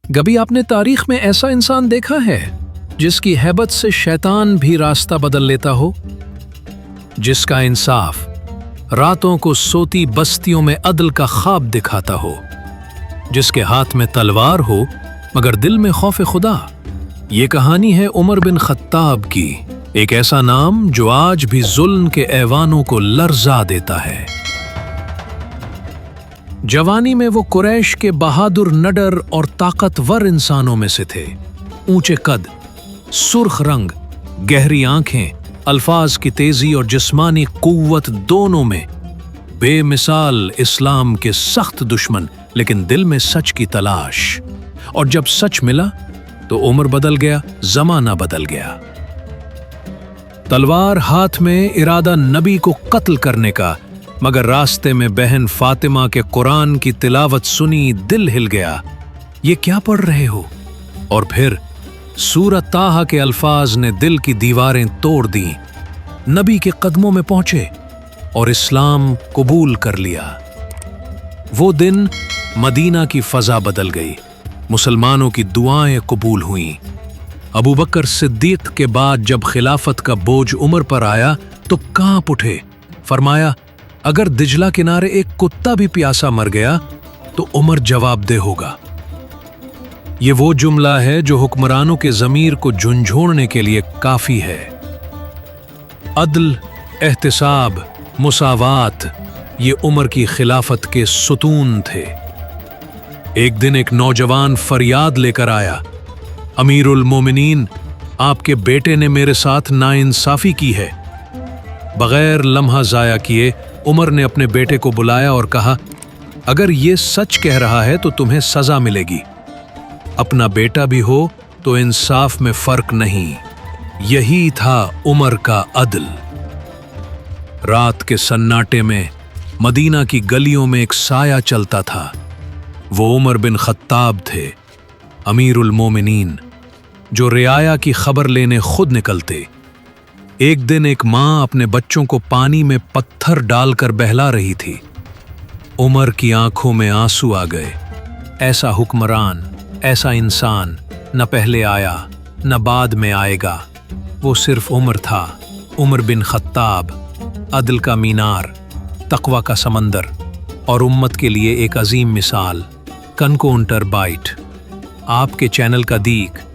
कभी आपने तारीख में ऐसा इंसान देखा है जिसकी हैबत से शैतान भी रास्ता बदल लेता हो, जिसका इंसाफ रातों को सोती बस्तियों में अदल का ख्वाब दिखाता हो, जिसके हाथ में तलवार हो मगर दिल में खौफ खुदा। ये कहानी है उमर बिन खत्ताब की, एक ऐसा नाम जो आज भी जुल्म के ऐवानों को लर्जा देता है। जवानी में वो कुरैश के बहादुर, निडर और ताकतवर इंसानों में से थे। ऊंचे कद, सुर्ख रंग, गहरी आंखें, अल्फाज की तेजी और जिस्मानी कुव्वत दोनों में बेमिसाल, इस्लाम के सख्त दुश्मन लेकिन दिल में सच की तलाश। और जब सच मिला तो उम्र बदल गया, जमाना बदल गया। तलवार हाथ में, इरादा नबी को कत्ल करने का, मगर रास्ते में बहन फातिमा के कुरान की तिलावत सुनी, दिल हिल गया। ये क्या पढ़ रहे हो? और फिर सूरत ताहा के अल्फाज ने दिल की दीवारें तोड़ दी। नबी के कदमों में पहुंचे और इस्लाम कबूल कर लिया। वो दिन मदीना की फजा बदल गई, मुसलमानों की दुआएं कबूल हुईं। अबू बकर सिद्दीक के बाद जब खिलाफत का बोझ उमर पर आया तो कांप उठे। फरमाया, अगर दिजला किनारे एक कुत्ता भी प्यासा मर गया तो उमर जवाबदेह होगा। ये वो जुमला है जो हुक्मरानों के ज़मीर को झुंझोड़ने के लिए काफी है। अदल, एहतिसाब, मुसावात, ये उमर की खिलाफत के सुतून थे। एक दिन एक नौजवान फरियाद लेकर आया, अमीरुल मोमिनीन, आपके बेटे ने मेरे साथ नाइंसाफी की है। बगैर लम्हा जाया किए उमर ने अपने बेटे को बुलाया और कहा, अगर ये सच कह रहा है तो तुम्हें सजा मिलेगी। अपना बेटा भी हो तो इंसाफ में फर्क नहीं। यही था उमर का अदल। रात के सन्नाटे में मदीना की गलियों में एक साया चलता था। वो उमर बिन खत्ताब थे, अमीरुल मोमिनीन, जो रियाया की खबर लेने खुद निकलते। एक दिन एक मां अपने बच्चों को पानी में पत्थर डालकर बहला रही थी। उमर की आंखों में आंसू आ गए। ऐसा हुक्मरान, ऐसा इंसान न पहले आया न बाद में आएगा। वो सिर्फ उमर था, उमर बिन खत्ताब, अदल का मीनार, तकवा का समंदर और उम्मत के लिए एक अजीम मिसाल। कनकोंटर बाइट, आपके चैनल का दीक।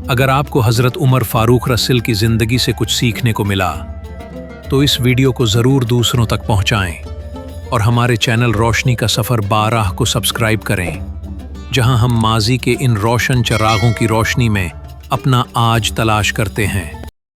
अगर आपको हज़रत उमर फारूक रसिल की ज़िंदगी से कुछ सीखने को मिला तो इस वीडियो को ज़रूर दूसरों तक पहुंचाएं और हमारे चैनल रोशनी का सफ़र 12 को सब्सक्राइब करें, जहां हम माजी के इन रोशन चरागों की रोशनी में अपना आज तलाश करते हैं।